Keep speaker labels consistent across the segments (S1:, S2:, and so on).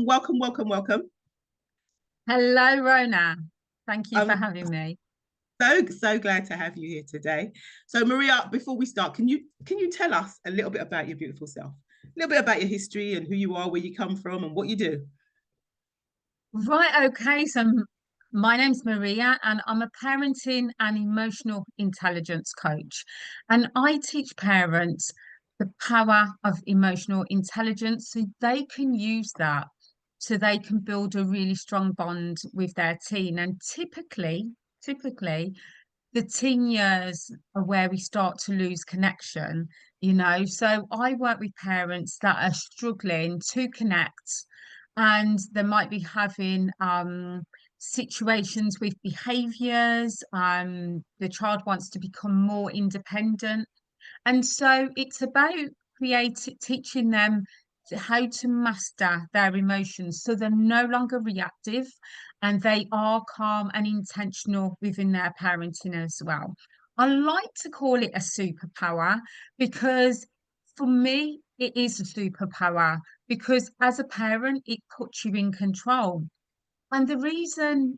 S1: welcome, welcome, welcome.
S2: Hello, Rhona. Thank you for
S1: I'm
S2: having me.
S1: so glad to have you here today. So, Maria, before we start, can you tell us a little bit about your beautiful self, a little bit about your history and who you are, where you come from, and what you do?
S2: Right, okay. My name's Maria, and I'm a parenting and emotional intelligence coach. And I teach parents the power of emotional intelligence so they can use that so they can build a really strong bond with their teen. And typically, the teen years are where we start to lose connection. So I work with parents that are struggling to connect, and they might be having situations with behaviors. The child wants to become more independent, and so it's about teaching them how to master their emotions so they're no longer reactive and they are calm and intentional within their parenting as well. I like to call it a superpower because for me, it is a superpower because as a parent, it puts you in control. And the reason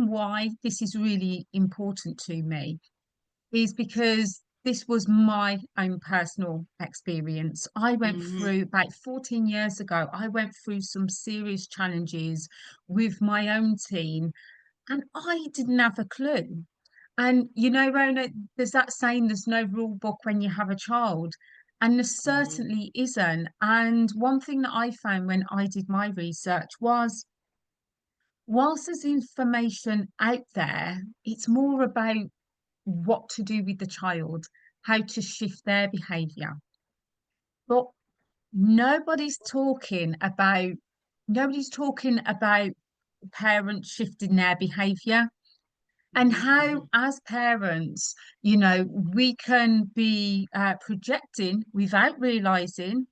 S2: why this is really important to me is because this was my own personal experience. I went
S1: Mhm.
S2: through about 14 years ago, I went through some serious challenges with my own teen, and I didn't have a clue. And Rona, there's that saying there's no rule book when you have a child. And there
S1: Mhm.
S2: certainly isn't. And one thing that I found when I did my research was whilst there's information out there, it's more about what to do with the child, how to shift their behavior. But nobody's talking about nobody's talking about parents shifting their behavior and
S1: Mhm.
S2: how
S1: Mhm.
S2: as parents, we can be projecting without realizing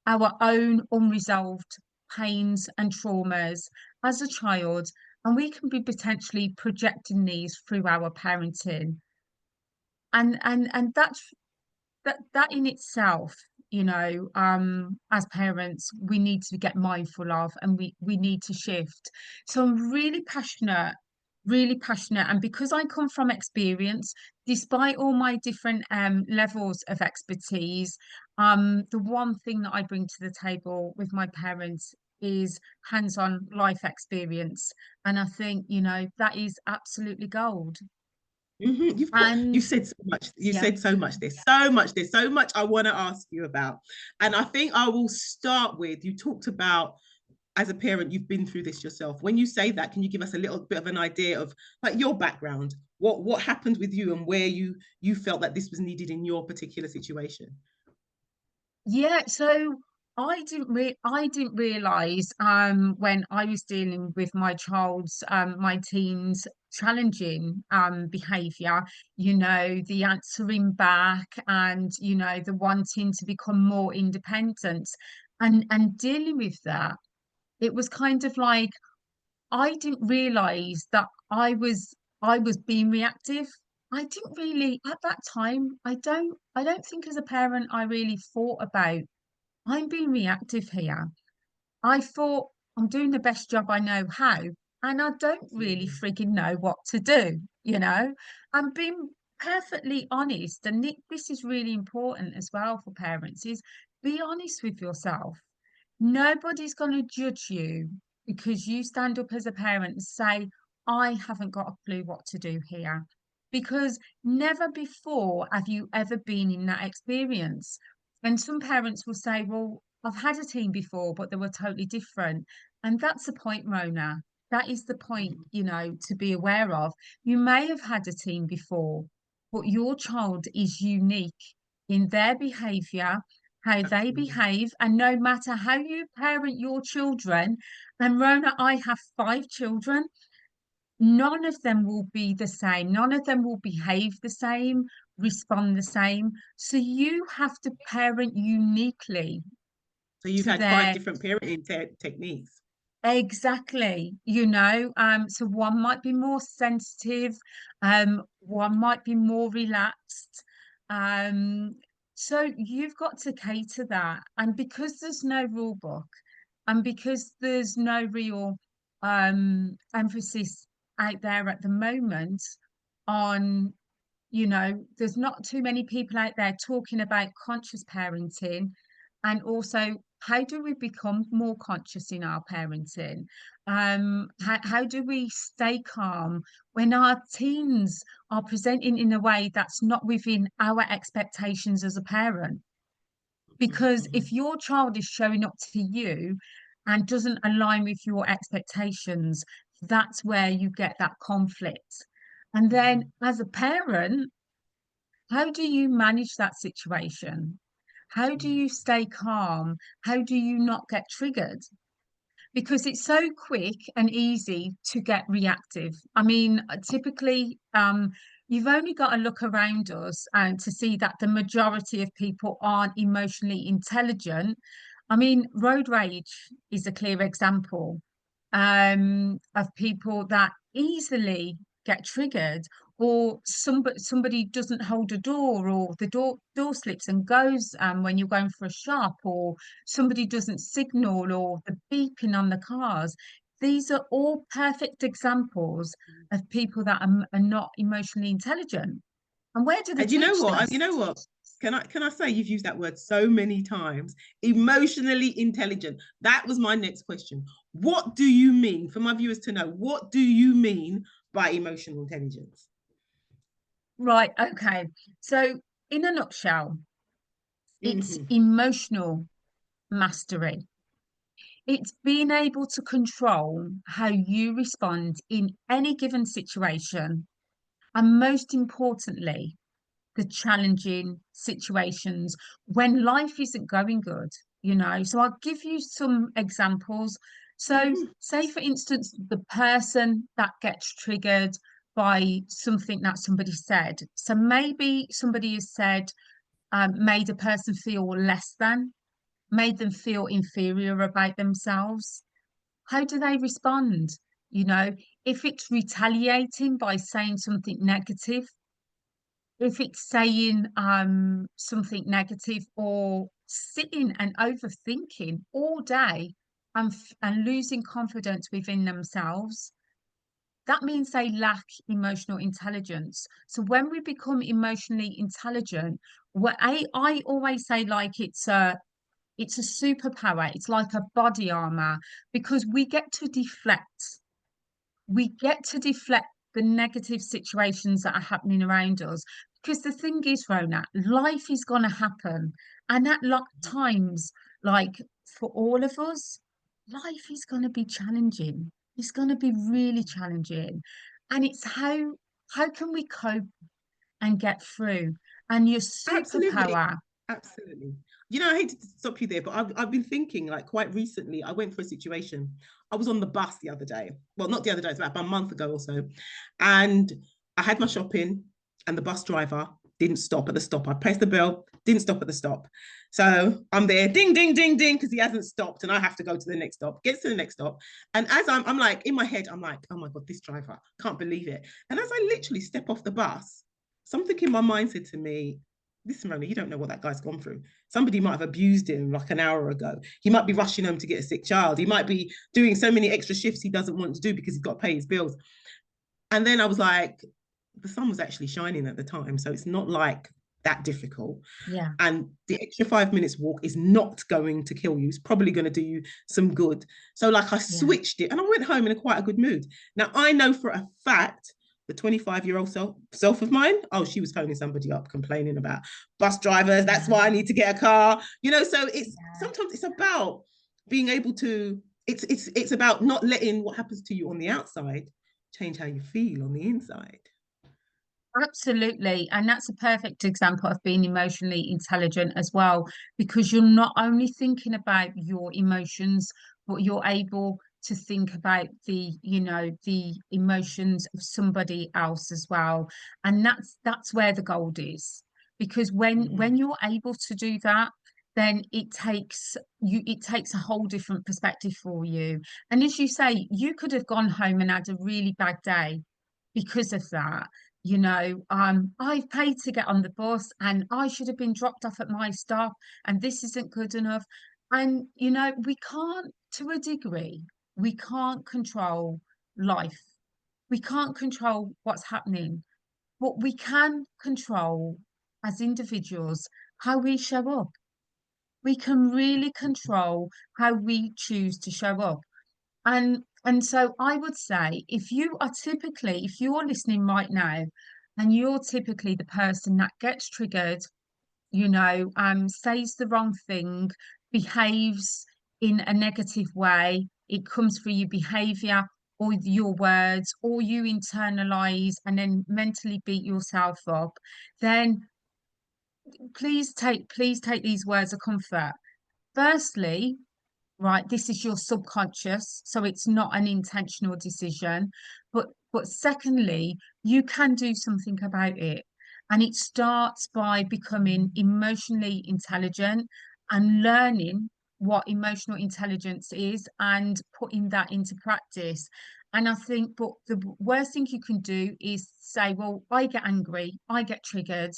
S2: our own unresolved pains and traumas as a child, and we can be potentially projecting these through our parenting. And that in itself, as parents, we need to get mindful of, and we need to shift. So I'm really passionate, and because I come from experience, despite all my different levels of expertise, the one thing that I bring to the table with my parents is hands-on life experience, and I think that is absolutely gold.
S1: You've
S2: And
S1: said so much. You
S2: yeah.
S1: said so much. There's so much I want to ask you about. And I think I will start with you talked about as a parent, you've been through this yourself. When you say that, can you give us a little bit of an idea of like your background? What happened with you and where you felt that this was needed in your particular situation?
S2: Yeah, so I didn't realize when I was dealing with my child's my teen's challenging behavior, the answering back and the wanting to become more independent and dealing with that. It was kind of like I didn't realize that I was being reactive. I didn't really at that time, I don't think as a parent I really thought about I'm being reactive here. I thought I'm doing the best job I know how, and I don't really
S1: Mm-hmm.
S2: frigging know what to do. I'm being perfectly honest, and this is really important as well for parents, is be honest with yourself. Nobody's going to judge you because you stand up as a parent and say, I haven't got a clue what to do here. Because never before have you ever been in that experience. And some parents will say, well, I've had a teen before, but they were totally different. And that's the point, Rona. That is the point, to be aware of. You may have had a teen before, but your child is unique in their behavior, how they
S1: Absolutely.
S2: behave, and no matter how you parent your children, and Rona, I have 5 children, none of them will be the same, none of them will behave the same, respond the same. So you have to parent uniquely
S1: So you've
S2: to
S1: had five
S2: their
S1: different parenting techniques.
S2: exactly, so one might be more sensitive, one might be more relaxed. Um, so you've got to cater that. And because there's no rule book, And because there's no real emphasis out there at the moment on, there's not too many people out there talking about conscious parenting, and also how do we become more conscious in our parenting? How do we stay calm when our teens are presenting in a way that's not within our expectations as a parent? Because
S1: Mm-hmm.
S2: if your child is showing up to you and doesn't align with your expectations, that's where you get that conflict. And
S1: Mm-hmm.
S2: then as a parent, how do you manage that situation? How do you stay calm? How do you not get triggered? Because it's so quick and easy to get reactive. I mean, typically, you've only got to look around us and to see that the majority of people aren't emotionally intelligent. I mean, road rage is a clear example of people that easily get triggered, or somebody doesn't hold a door, or the door slips and goes when you're going for a shop, or somebody doesn't signal, or the beeping on the cars. These are all perfect examples of people that are not emotionally intelligent. And where do they
S1: And you know
S2: teach
S1: what?
S2: this?
S1: You know what? Can I say you've used that word so many times? Emotionally intelligent. That was my next question. What do you mean, for my viewers to know, what do you mean by emotional intelligence?
S2: Right, okay. So, in a nutshell, it's
S1: Mm-hmm.
S2: emotional mastery. It's being able to control how you respond in any given situation, and most importantly, the challenging situations when life isn't going good. So I'll give you some examples. So,
S1: Mm-hmm.
S2: say for instance, the person that gets triggered by something that somebody said. So maybe somebody has said, made a person feel less than, made them feel inferior about themselves. How do they respond? You know, if it's retaliating by saying something negative, if it's saying something negative, or sitting and overthinking all day and losing confidence within themselves, that means they lack emotional intelligence. So when we become emotionally intelligent, what I always say, like, it's a superpower. It's like a body armor, because we get to deflect the negative situations that are happening around us. Because the thing is, Rona, life is going to happen. And at times, like for all of us, life is going to be challenging. It's going to be really challenging. And it's how can we cope and get through? And your
S1: Absolutely.
S2: superpower.
S1: Absolutely. You know, I hate to stop you there, but I've been thinking, like, quite recently, I went for a situation. I was on the bus the other day. Well, not the other day, it's about a month ago or so. And I had my shopping, and the bus driver didn't stop at the stop. I pressed the bell, didn't stop at the stop. So I'm there, ding, ding, ding, ding, because he hasn't stopped, and I have to go to the next stop. Gets to the next stop. And as I'm like, in my head, I'm like, oh my God, this driver, can't believe it. And as I literally step off the bus, something in my mind said to me, listen, Rona, you don't know what that guy's gone through. Somebody might have abused him like an hour ago. He might be rushing home to get a sick child. He might be doing so many extra shifts he doesn't want to do because he's got to pay his bills. And then I was like, the sun was actually shining at the time. So it's not like that difficult.
S2: Yeah,
S1: And the extra 5 minutes walk is not going to kill you. It's probably going to do you some good. So, like, I
S2: yeah.
S1: switched it and I went home in quite a good mood. Now, I know for a fact the 25-year-old self of mine, oh, she was phoning somebody up complaining about bus drivers. That's
S2: Yeah,
S1: why I need to get a car. So it's
S2: yeah.
S1: sometimes it's about being able to, it's about not letting what happens to you on the outside change how you feel on the inside.
S2: Absolutely. And that's a perfect example of being emotionally intelligent as well, because you're not only thinking about your emotions, but you're able to think about the emotions of somebody else as well. And that's where the gold is. Because when
S1: Mm-hmm.
S2: you're able to do that, then it takes a whole different perspective for you. And as you say, you could have gone home and had a really bad day because of that. I've paid to get on the bus and I should have been dropped off at my stop, and this isn't good enough. And we can't. to a degree, we can't control life. We can't control what's happening, but we can control as individuals how we show up. We can really control how we choose to show up. And so I would say if you're listening right now and you're typically the person that gets triggered, says the wrong thing, behaves in a negative way, it comes through your behavior or your words, or you internalize and then mentally beat yourself up, then please take these words of comfort. Firstly, right, this is your subconscious, so it's not an intentional decision. But secondly, you can do something about it. And it starts by becoming emotionally intelligent and learning what emotional intelligence is and putting that into practice. And I think, but the worst thing you can do is say, well, I get angry, I get triggered.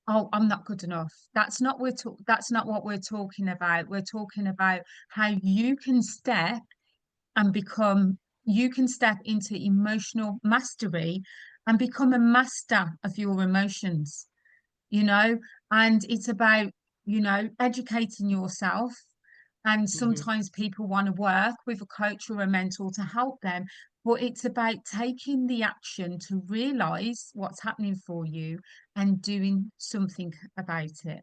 S2: Oh, I'm not good enough. That's not what we're talking about. We're talking about how and become you can step into emotional mastery and become a master of your emotions, you know, and it's about, educating yourself. And
S1: Mhm.
S2: sometimes people want to work with a coach or a mentor to help them, but it's about taking the action to realize what's happening for you and doing something about it.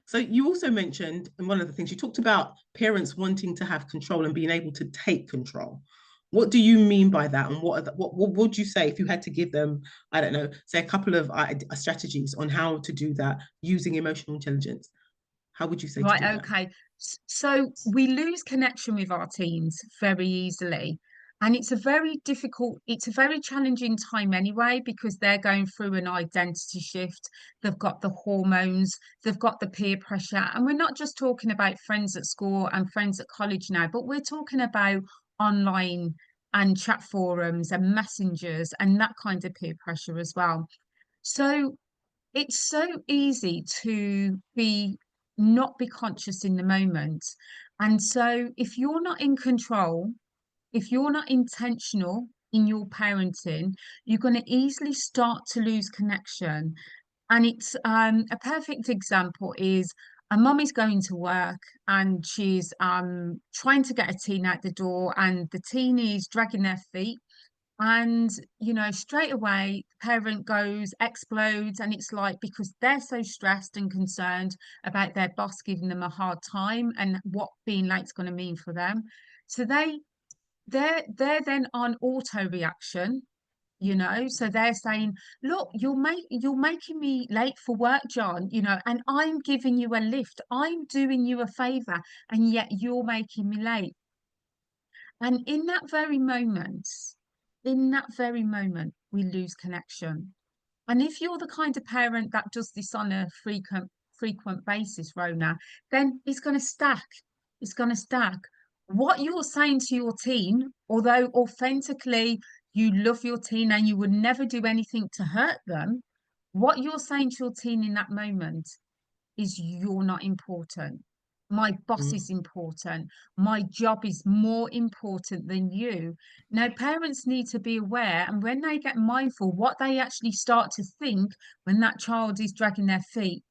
S1: So you also mentioned, and one of the things you talked about, parents wanting to have control and being able to take control. What do you mean by that? And what would you say if you had to give them, I don't know, say a couple of strategies on how to do that using emotional intelligence? How would you say to
S2: Right,
S1: do that?
S2: okay. So we lose connection with our teens very easily. And it's a very challenging time anyway, because they're going through an identity shift. They've got the hormones, they've got the peer pressure. And we're not just talking about friends at school and friends at college now, but we're talking about online and chat forums and messengers and that kind of peer pressure as well. So it's so easy to be not be conscious in the moment. And so if you're not in control, if you're not intentional in your parenting, you're going to easily start to lose connection. And it's a perfect example is a mum is going to work and she's trying to get a teen out the door, and the teen is dragging their feet, and straight away the parent goes explodes, and it's like, because they're so stressed and concerned about their boss giving them a hard time and what being late's going to mean for them. So they're then on auto reaction, so they're saying, look, you're making me late for work, John, and I'm giving you a lift, I'm doing you a favor, and yet you're making me late. And in that very moment, we lose connection. And if you're the kind of parent that does this on a frequent basis, Rhona, then it's going to stack. It's going to stack. What you're saying to your teen, although authentically you love your teen and you would never do anything to hurt them, what you're saying to your teen in that moment is, you're not important. My boss
S1: Mm.
S2: is important. My job is more important than you. Now, parents need to be aware, and when they get mindful, what they actually start to think when that child is dragging their feet.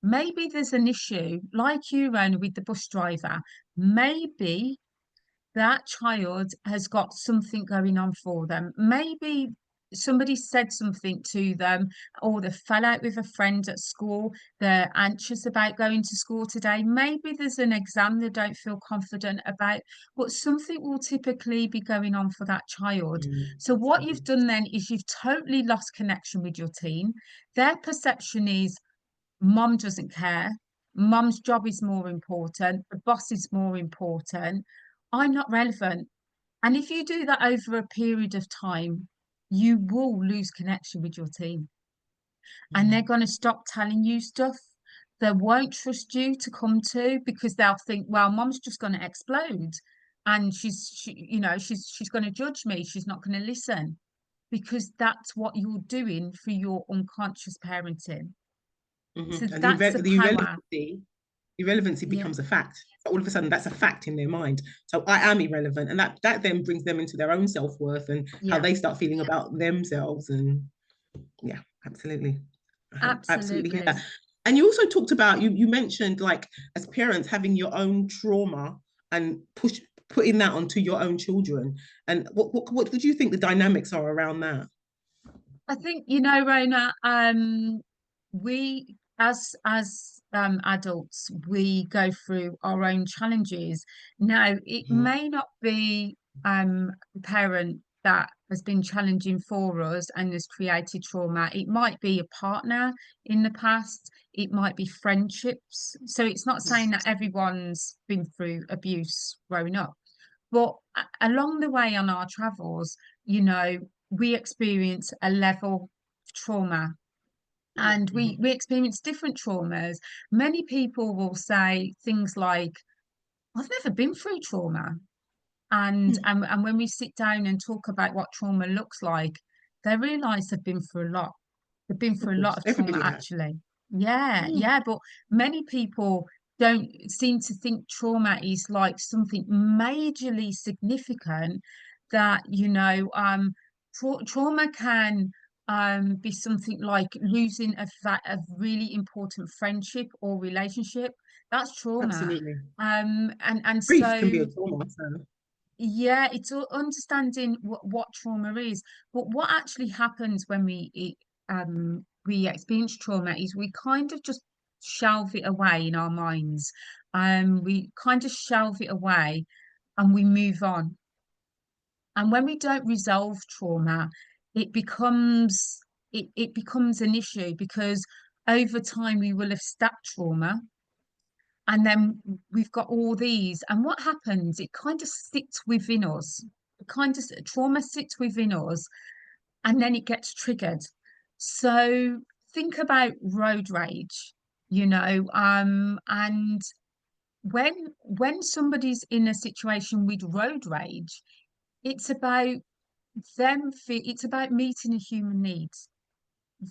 S2: Maybe there's an issue, like you, Rona, with the bus driver. Maybe that child has got something going on for them. Maybe somebody said something to them, or they fell out with a friend at school. They're anxious about going to school today. Maybe there's an exam they don't feel confident about, but something will typically be going on for that child.
S1: Mm.
S2: So, what you've
S1: Mhm.
S2: done then is you've totally lost connection with your teen. Their perception is, mom doesn't care. Mom's job is more important. The boss is more important. I'm not relevant. And if you do that over a period of time, you will lose connection with your team, and they're
S1: Mm.
S2: going to stop telling you stuff. They won't trust you to come to, because they'll think, well, mom's just going to explode, and she's going to judge me. She's not going to listen, because that's what you're doing for your unconscious parenting. So
S1: Mhm. And
S2: that's the
S1: the
S2: power.
S1: irrelevancy. Irrelevancy
S2: Yeah,
S1: becomes a fact. All of a sudden, that's a fact in their mind. So I am irrelevant, and that then brings them into their own self worth and how
S2: yeah,
S1: they start feeling about themselves. And yeah, absolutely, I absolutely hear
S2: absolutely.
S1: that. And you also talked about you mentioned like as parents having your own trauma and putting that onto your own children. And what would you think the dynamics are around that?
S2: I think, Rona, we as adults, we go through our own challenges. Now, it
S1: Mhm.
S2: may not be a parent that has been challenging for us and has created trauma. It might be a partner in the past, it might be friendships. So it's not saying that everyone's been through abuse growing up. But along the way on our travels, we experience a level of trauma, and we
S1: Mhm.
S2: we experience different traumas. Many people will say things like, "I've never been through trauma." And when we sit down and talk about what trauma looks like, they realize they've been through a lot. They've been
S1: Of
S2: through a lot
S1: course,
S2: of trauma,
S1: everybody has.
S2: actually. Yeah,
S1: Mm.
S2: yeah, but many people don't seem to think trauma is like something majorly significant, that trauma can be something like losing a really important friendship or relationship. That's trauma.
S1: Absolutely.
S2: And
S1: Grief can be a
S2: so
S1: trauma. So.
S2: yeah, it's understanding what trauma is. But what actually happens when we experience trauma is we kind of just shelve it away in our minds. We kind of shelve it away and we move on. And when we don't resolve trauma, it becomes it becomes an issue, because over time we will have stacked trauma, and then we've got all these, and what happens, it kind of sits within us. It kind of trauma sits within us, and then it gets triggered. So think about road rage, and when somebody's in a situation with road rage, it's about it's about meeting a human need.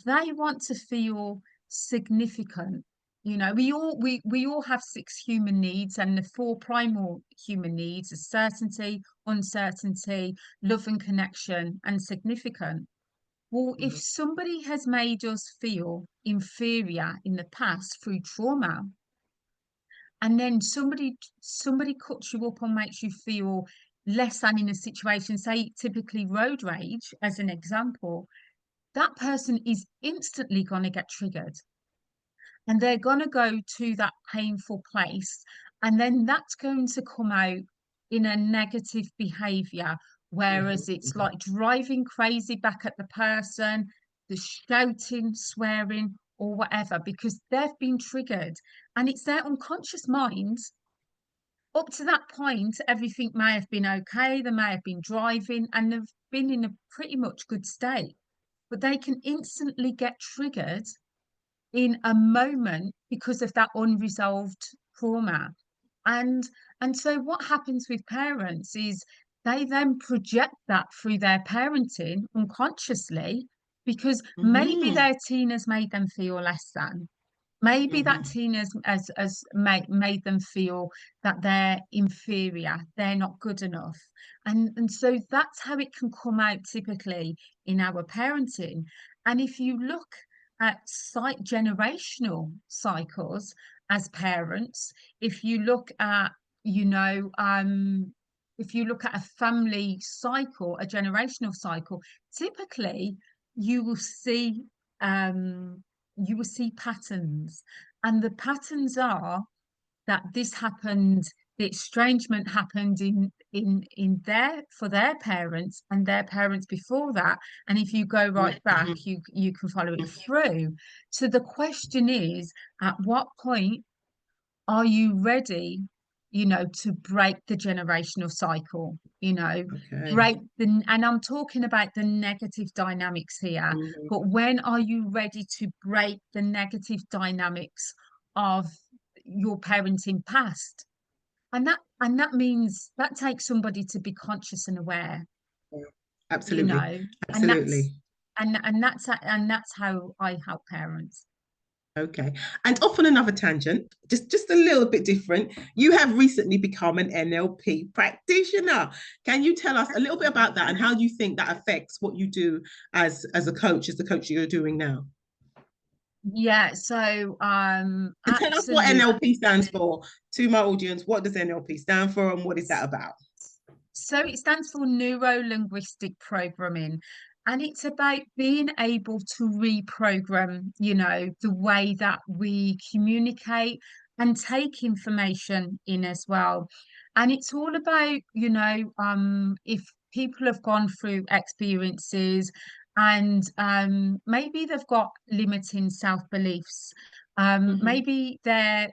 S2: They want to feel significant. We all have six human needs, and the four primal human needs are certainty, uncertainty, love and connection, and significant. Well, if
S1: Mhm.
S2: somebody has made us feel inferior in the past through trauma, and then somebody cuts you up and makes you feel less than in a situation, say typically road rage as an example, that person is instantly going to get triggered, and they're going to go to that painful place, and then that's going to come out in a negative behavior,
S1: Mhm.
S2: whereas it's
S1: Mhm.
S2: like driving crazy back at the person, the shouting, swearing, or whatever, because they've been triggered, and it's their unconscious mind. Up to that point, everything may have been okay, they may have been driving and they've been in a pretty much good state, but they can instantly get triggered in a moment because of that unresolved trauma. And and so what happens with parents is they then project that through their parenting unconsciously, because maybe
S1: Mhm.
S2: their teen has made them feel less than. Maybe that
S1: Mhm.
S2: teen has made them feel that they're inferior, they're not good enough. And so that's how it can come out typically in our parenting. And if you look at generational cycles as parents, if you look at, you know, if you look at a family cycle, a generational cycle, typically you will see um you will see patterns, and the patterns are that this happened, the estrangement happened in their for their parents and their parents before that, and if you go right back,
S1: Mhm.
S2: you can follow it
S1: Mhm.
S2: through. So the question is, at what point are you ready, to break the generational cycle,
S1: Okay.
S2: break and I'm talking about the negative dynamics here,
S1: Mhm.
S2: but when are you ready to break the negative dynamics of your parenting past? And that means that takes somebody to be conscious and aware,
S1: Yeah.
S2: you
S1: Absolutely.
S2: know, and that's
S1: Absolutely.
S2: and that's how I help parents.
S1: Okay. And off on another tangent, just a little bit different. You have recently become an NLP practitioner. Can you tell us a little bit about that and how you think that affects what you do as a coach, as the coach you're doing now?
S2: Yeah, so
S1: And tell us what
S2: absolutely.
S1: NLP stands for to my audience. What does NLP stand for and what is that about?
S2: So it stands for neuro linguistic programming, and it's about being able to reprogram, the way that we communicate and take information in as well. And it's all about, if people have gone through experiences and maybe they've got limiting self-beliefs,
S1: Mm-hmm.
S2: maybe they're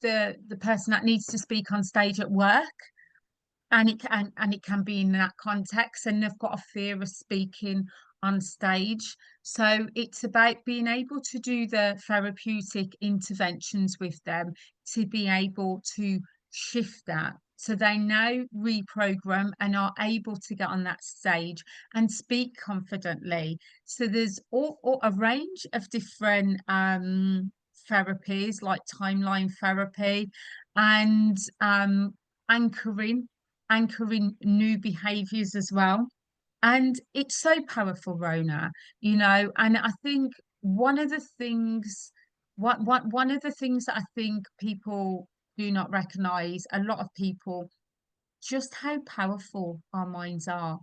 S2: the person that needs to speak on stage at work, and it can be in that context, and they've got a fear of speaking on stage. So it's about being able to do the therapeutic interventions with them to be able to shift that, so they now reprogram and are able to get on that stage and speak confidently. So there's all a range of different therapies, like timeline therapy and anchoring anchoring new behaviors as well. And it's so powerful, Rona, and I think one of the things, one of the things that I think people do not recognize, a lot of people, just how powerful our minds are,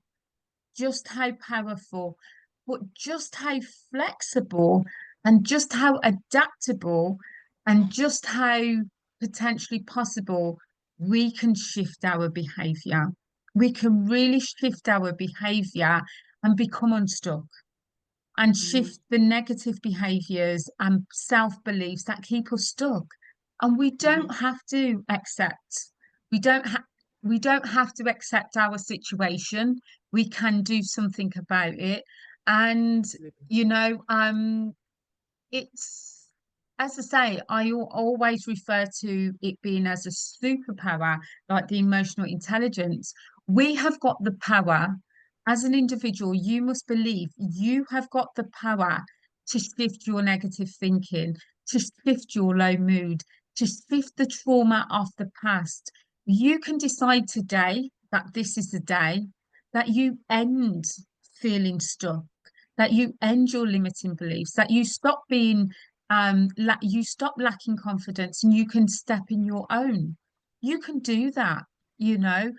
S2: just how powerful, but just how flexible and just how adaptable and just how potentially possible we can shift our behavior. We can really shift our behavior and become unstuck and
S1: Mm-hmm.
S2: shift the negative behaviors and self beliefs that keep us stuck. And we
S1: Mm-hmm.
S2: don't have to accept, we don't have. We don't have to accept our situation. We can do something about it. And,
S1: Absolutely.
S2: you know, um, it's, as I say, always refer to it being as a superpower, like the emotional intelligence. We have got the power as an individual. You must believe you have got the power to shift your negative thinking, to shift your low mood, to shift the trauma of the past. You can decide today that this is the day that you end feeling stuck, that you end your limiting beliefs, that you stop being you stop lacking confidence, and you can step in your own. You can do that, you know.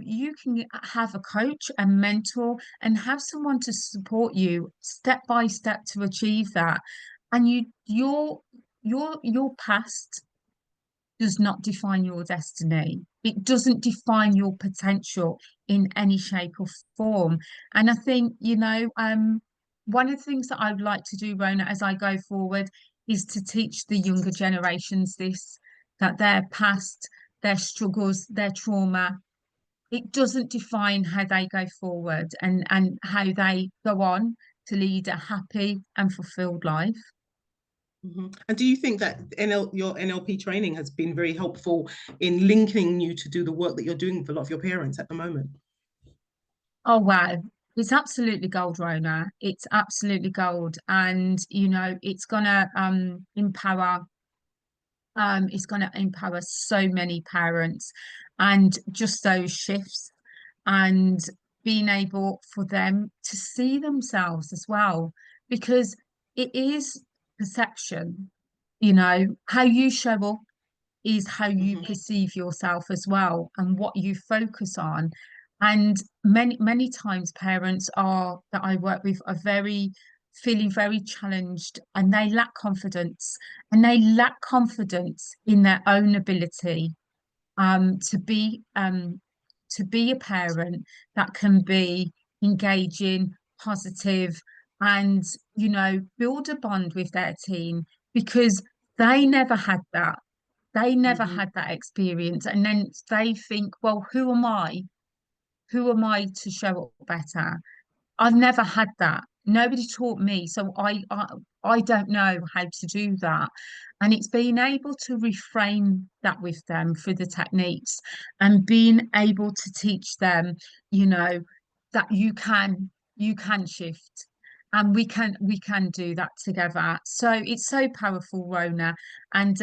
S2: You can have a coach, a mentor, and have someone to support you step by step to achieve that. And your past does not define your destiny. It doesn't define your potential in any shape or form. And I think, one of the things that I would like to do, Rona, as I go forward, is to teach the younger generations this, that their past, their struggles, their trauma, it doesn't define how they go forward and how they go on to lead a happy and fulfilled life.
S1: Mm-hmm. And do you think that your NLP training has been very helpful in linking you to do the work that you're doing with a lot of your parents at the moment?
S2: Oh wow. It's absolutely gold, Rona. It's absolutely gold. And it's gonna empower so many parents, and just those shifts, and being able for them to see themselves as well. Because it is perception, how you show up is how you
S1: Mm-hmm.
S2: perceive yourself as well, and what you focus on. And many times parents are that I work with are very feeling very challenged, and they lack confidence, in their own ability um to be um to be a parent that can be engaging, positive, and build a bond with their teen, because they never had that. They never
S1: Mm-hmm.
S2: had that experience. And then they think, well, who am I? Who am I to show up better? I've never had that. Nobody taught me. So I don't know how to do that. And it's being able to reframe that with them through the techniques, and being able to teach them, you know, that you can shift, and we can do that together. So it's so powerful, Rhona. And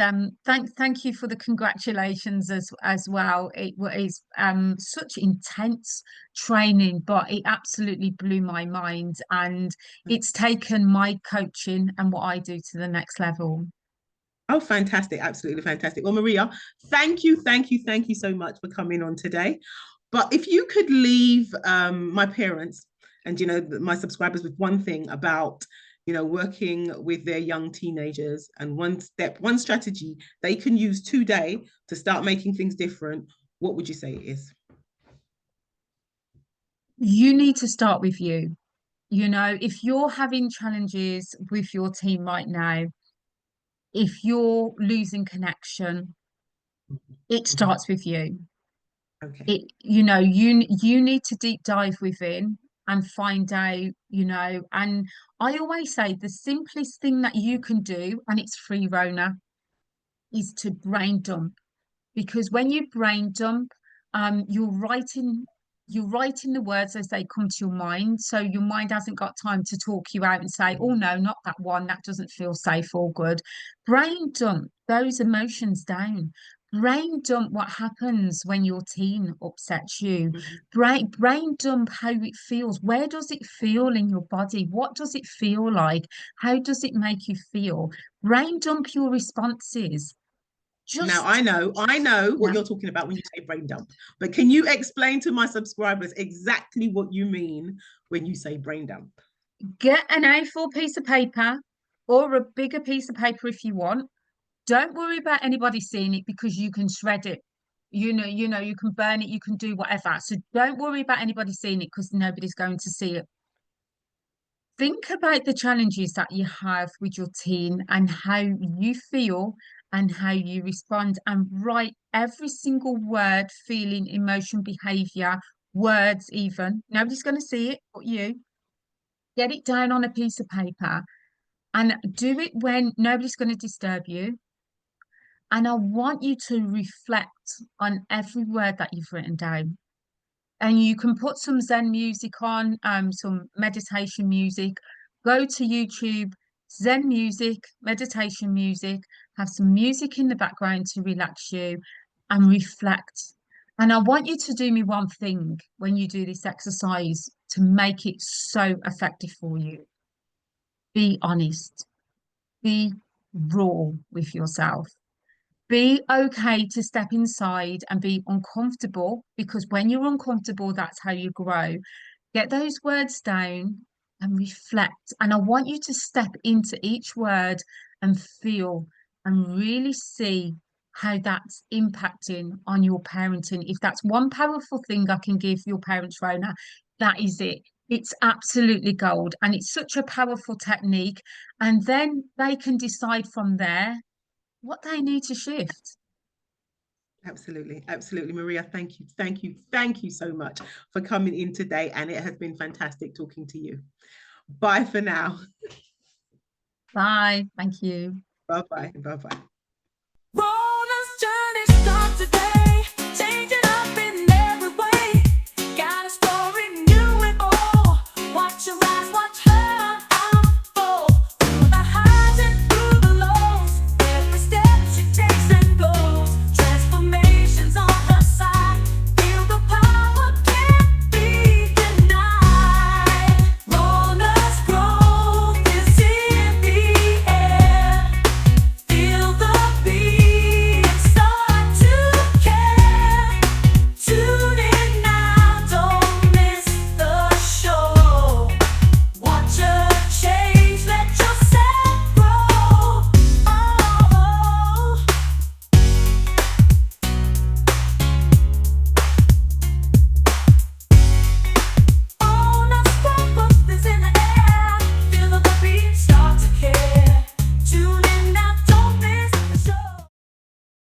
S2: thank you for the congratulations as well. It was such intense training, but it absolutely blew my mind, and it's taken my coaching and what I do to the next level.
S1: Oh, fantastic. Absolutely fantastic. Well, Maria, thank you so much for coming on today. But if you could leave my parents and, my subscribers with one thing about, working with their young teenagers and one strategy they can use today to start making things different, what would you say it is?
S2: You need to start with you. If you're having challenges with your team right now, if you're losing connection, it
S1: Mhm.
S2: starts with you.
S1: Okay.
S2: You need to deep dive within and find out, and I always say the simplest thing that you can do, and it's free, Rona, is to brain dump. Because when you brain dump, you're writing the words as they come to your mind. So your mind hasn't got time to talk you out and say, oh
S1: Mhm.
S2: no, not that one, that doesn't feel safe or good. Brain dump those emotions down. Brain dump what happens when your teen upsets you.
S1: Mhm.
S2: Brain dump how it feels. Where does it feel in your body? What does it feel like? How does it make you feel? Brain dump your responses.
S1: Now,
S2: Just
S1: I know what
S2: yeah.
S1: you're talking about when you say brain dump, but can you explain to my subscribers exactly what you mean when you say brain dump?
S2: Get an A4 piece of paper or a bigger piece of paper if you want. Don't worry about anybody seeing it because you can shred it. You can burn it, you can do whatever. So don't worry about anybody seeing it because nobody's going to see it. Think about the challenges that you have with your teen and how you feel and how you respond, and write every single word, feeling, emotion, behavior, words, even. Nobody's going to see it but you. Get it down on a piece of paper and do it when nobody's going to disturb you. And I want you to reflect on every word that you've written down. And you can put some Zen music on, some meditation music. Go to YouTube, Zen music, meditation music, have some music in the background to relax you and reflect. And I want you to do me one thing when you do this exercise to make it so effective for you. Be honest, be raw with yourself. Be okay to step inside and be uncomfortable because when you're uncomfortable, that's how you grow. Get those words down and reflect. And I want you to step into each word and feel and really see how that's impacting on your parenting. If that's one powerful thing I can give your parents, Rona, that is it. It's absolutely gold. And it's such a powerful technique. And then they can decide from there what they need to shift.
S1: Absolutely, absolutely, Maria. Thank you so much for coming in today, and it has been fantastic talking to you. Bye for now.
S2: Bye. Thank you.
S1: Bye bye. Bye bye.
S3: Rollers journey starts today.